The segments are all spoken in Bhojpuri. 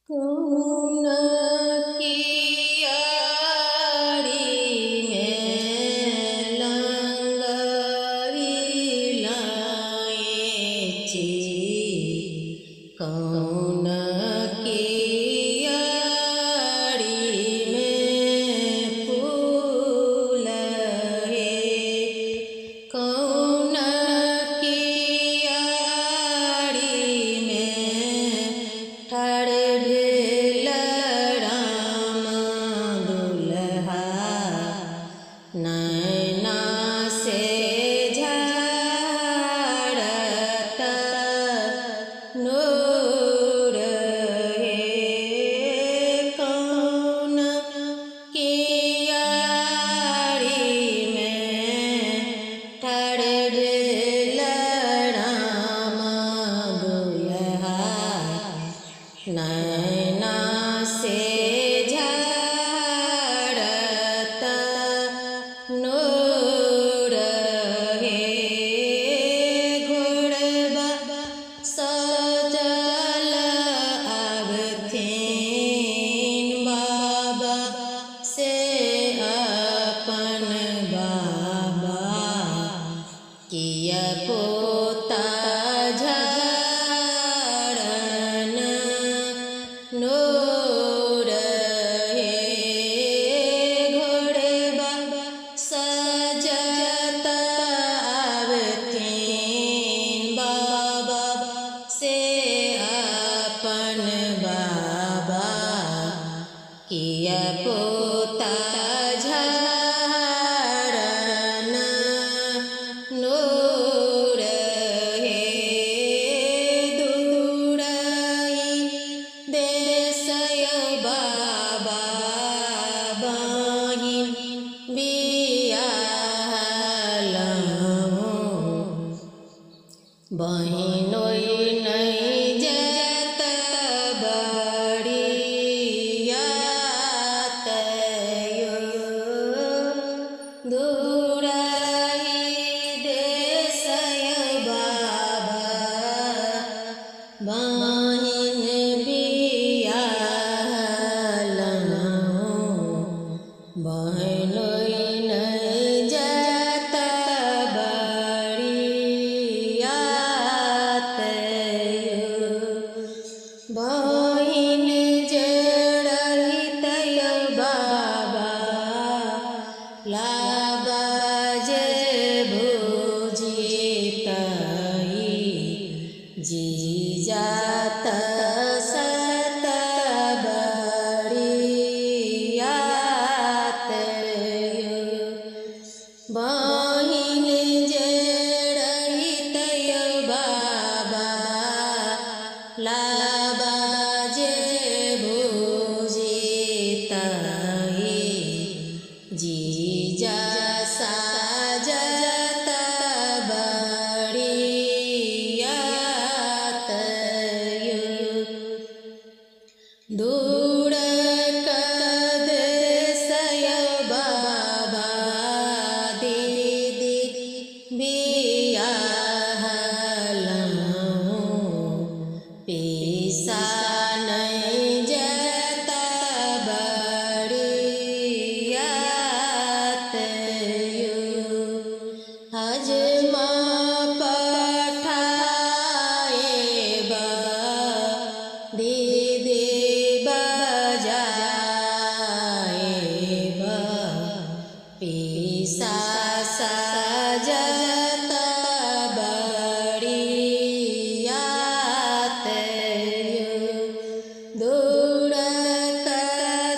कौन की आड़ी में लंगरी लाए ची, कौन की आड़ी में फूल है, कौन की आड़ी में ठाड़ नैना से झाड़ता नूर है, कौन की आड़ी में ठाड़ राम दुल्हा, नैना से नूर है, घोड़बा सजल आवथिन बाबा से अपन बाबा, किया पोता झाड़न नूर है, घोड़बा सजता आवथिन बाबा से अपन बाबा, किया पोता झाड़न नूर है, दूरई देशय बाबा बहिन बहिनोई नहीं जत बड़ियात दूरई देशय बाबा बहिन बहिनोई नहीं जत बहिन जड़हित बाबा लाबा जे भुजितई, जी जात सत बड़ियात, बहिन जड़हित बाबा लाबा जे भुजितई, जीजा साजत बड़ियात, दूर देशय बाबा दीदी पीसा नहीं जता बड़ियात, हजमा पठाए दीदी बजाए पीसा साजत बड़ियात, दूर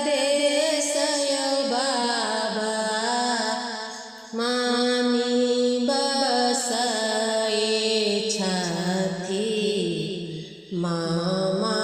देशय बाबा मामी बसाए छथी, मामा